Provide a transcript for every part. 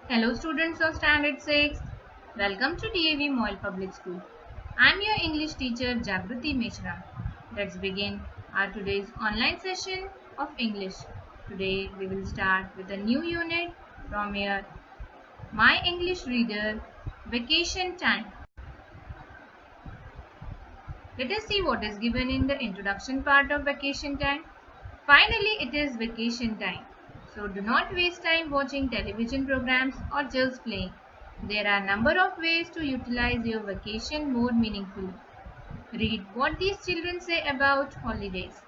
Hello students of Standard 6. Welcome to DAV Moil Public School. I am your English teacher Jagruti Mishra. Let's begin our today's online session of English. Today we will start with a new unit from your My English Reader Vacation Time. Let us see what is given in the introduction part of vacation time. Finally, it is vacation time. So do not waste time watching television programs or just playing. There are a number of ways to utilize your vacation more meaningfully. Read what these children say about holidays.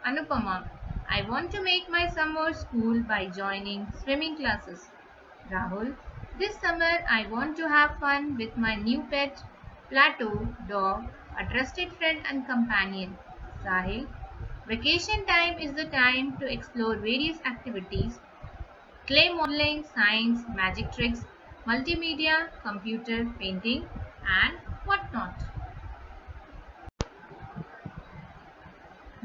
Anupama, I want to make my summer school by joining swimming classes. Rahul, this summer I want to have fun with my new pet, Plato dog, a trusted friend and companion. Sahil, vacation time is the time to explore various activities, clay modeling, science, magic tricks, multimedia, computer, painting, and whatnot.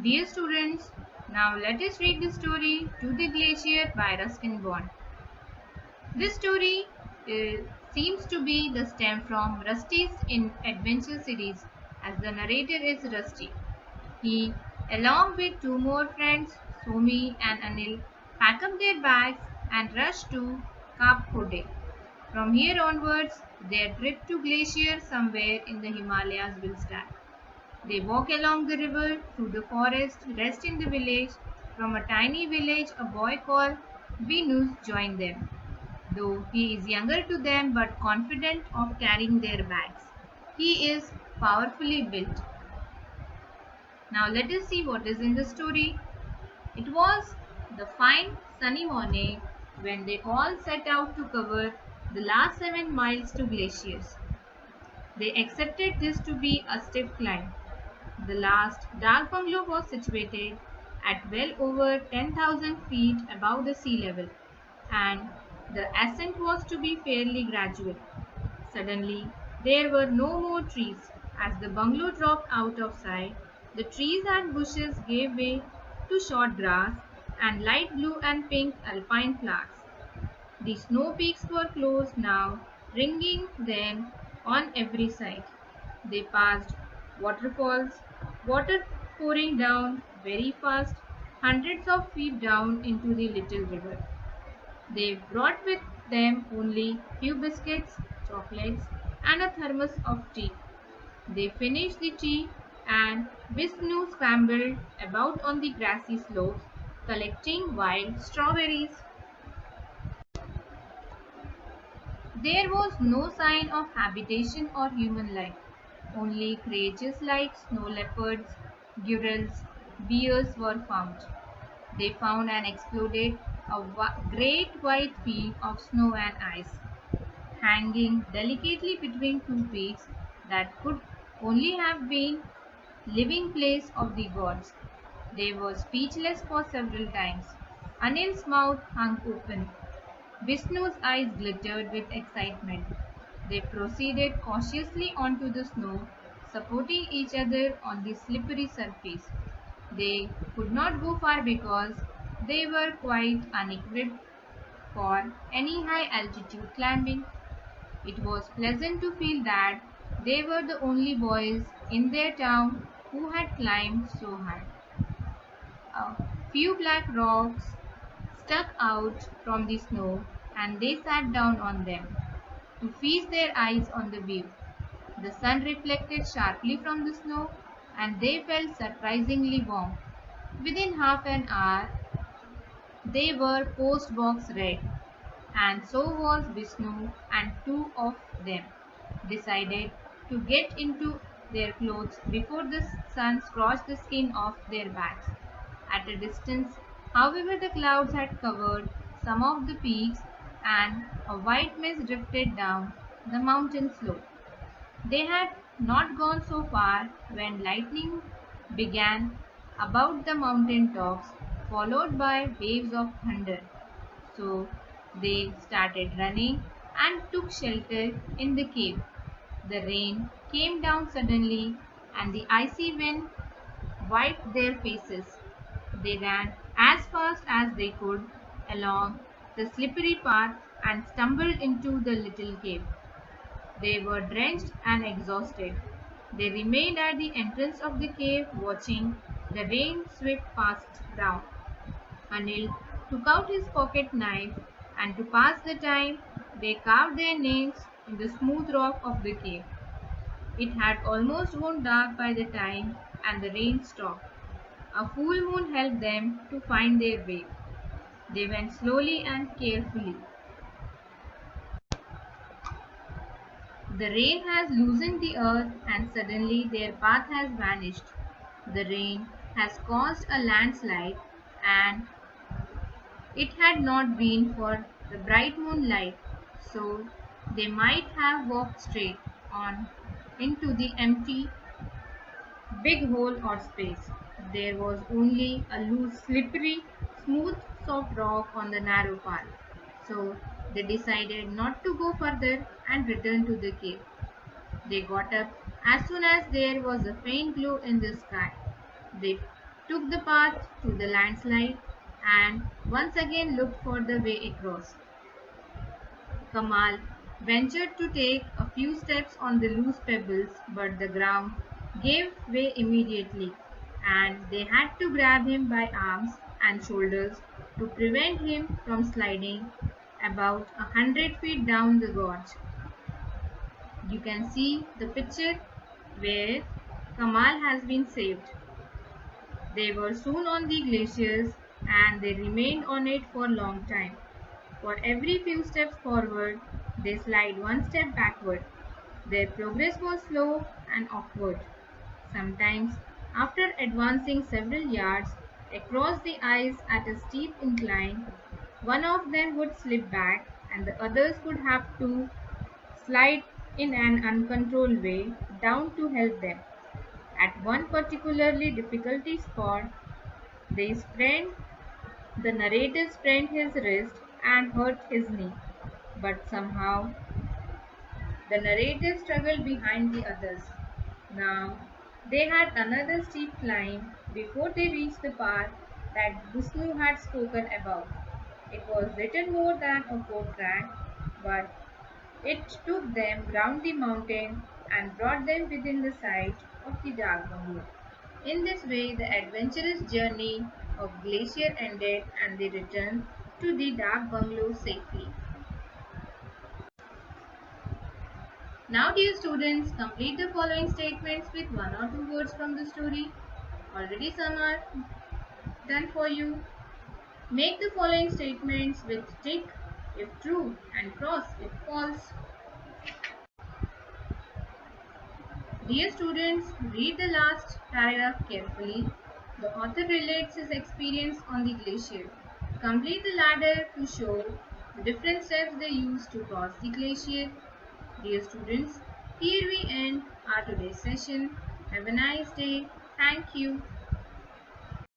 Dear students, now let us read the story To the Glacier by Ruskin Bond. This story seems to be the stem from Rusty's in Adventure series, as the narrator is Rusty. He, along with two more friends, Somi and Anil, pack up their bags and rush to Cape Cod. From here onwards, their trip to glacier somewhere in the Himalayas will start. They walk along the river, through the forest, rest in the village. From a tiny village, a boy called Venus joined them, though he is younger to them but confident of carrying their bags. He is powerfully built. Now let us see what is in the story. It was the fine sunny morning when they all set out to cover the last 7 miles to glaciers. They accepted this to be a stiff climb. The last dark bungalow was situated at well over 10,000 feet above the sea level, and the ascent was to be fairly gradual. Suddenly, there were no more trees. As the bungalow dropped out of sight, the trees and bushes gave way to short grass and light blue and pink alpine flowers. The snow peaks were close now, ringing them on every side. They passed waterfalls, water pouring down very fast, hundreds of feet down into the little river. They brought with them only few biscuits, chocolates, and a thermos of tea. They finished the tea, and Vishnu scrambled about on the grassy slopes, collecting wild strawberries. There was no sign of habitation or human life. Only creatures like snow leopards, gazelles, bears were found. They found and exploded a great white field of snow and ice, hanging delicately between two peaks that could only have been living place of the gods. They were speechless for several times. Anil's mouth hung open. Vishnu's eyes glittered with excitement. They proceeded cautiously onto the snow, supporting each other on the slippery surface. They could not go far because they were quite unequipped for any high altitude climbing. It was pleasant to feel that they were the only boys in their town who had climbed so high. A few black rocks stuck out from the snow, and they sat down on them to feast their eyes on the view. The sun reflected sharply from the snow, and they felt surprisingly warm. Within half an hour, they were post box red, and so was Vishnu, and two of them decided to get into their clothes before the sun scorched the skin off their backs. At a distance, however, the clouds had covered some of the peaks, and a white mist drifted down the mountain slope. They had not gone so far when lightning began about the mountain tops, followed by waves of thunder. So they started running and took shelter in the cave. The rain came down suddenly, and the icy wind wiped their faces. They ran as fast as they could along the slippery path, and stumbled into the little cave. They were drenched and exhausted. They remained at the entrance of the cave watching the rain sweep past down. Anil took out his pocket knife and to pass the time they carved their names in the smooth rock of the cave. It had almost gone dark by the time and the rain stopped. A full moon helped them to find their way. They went slowly and carefully. The rain has loosened the earth and suddenly their path has vanished. The rain has caused a landslide and it had not been for the bright moonlight, so they might have walked straight on into the empty big hole or space. There was only a loose, slippery, smooth, soft rock on the narrow path. So they decided not to go further and return to the cave. They got up as soon as there was a faint glow in the sky. They took the path through the landslide and once again looked for the way across. Kamal ventured to take a few steps on the loose pebbles, but the ground gave way immediately, and they had to grab him by arms and shoulders to prevent him from sliding about 100 feet down the gorge. You can see the picture where Kamal has been saved. They were soon on the glaciers and they remained on it for a long time. For every few steps forward, they slide one step backward. Their progress was slow and awkward. Sometimes, after advancing several yards across the ice at a steep incline, one of them would slip back and the others would have to slide in an uncontrolled way down to help them. At one particularly difficult spot, they sprained the narrator sprained his wrist and hurt his knee, but somehow the narrator struggled behind the others. Now they had another steep climb before they reached the path that Vishnu had spoken about. It was little more than a boat track, but it took them round the mountain and brought them within the sight of the dark bungalow. In this way, the adventurous journey of Glacier ended and they returned to the dark bungalow safely. Now, dear students, complete the following statements with one or two words from the story. Already some are done for you. Make the following statements with tick if true and cross if false. Dear students, read the last paragraph carefully. The author relates his experience on the glacier. Complete the ladder to show the different steps they used to cross the glacier. Dear students, here we end our today's session. Have a nice day. Thank you.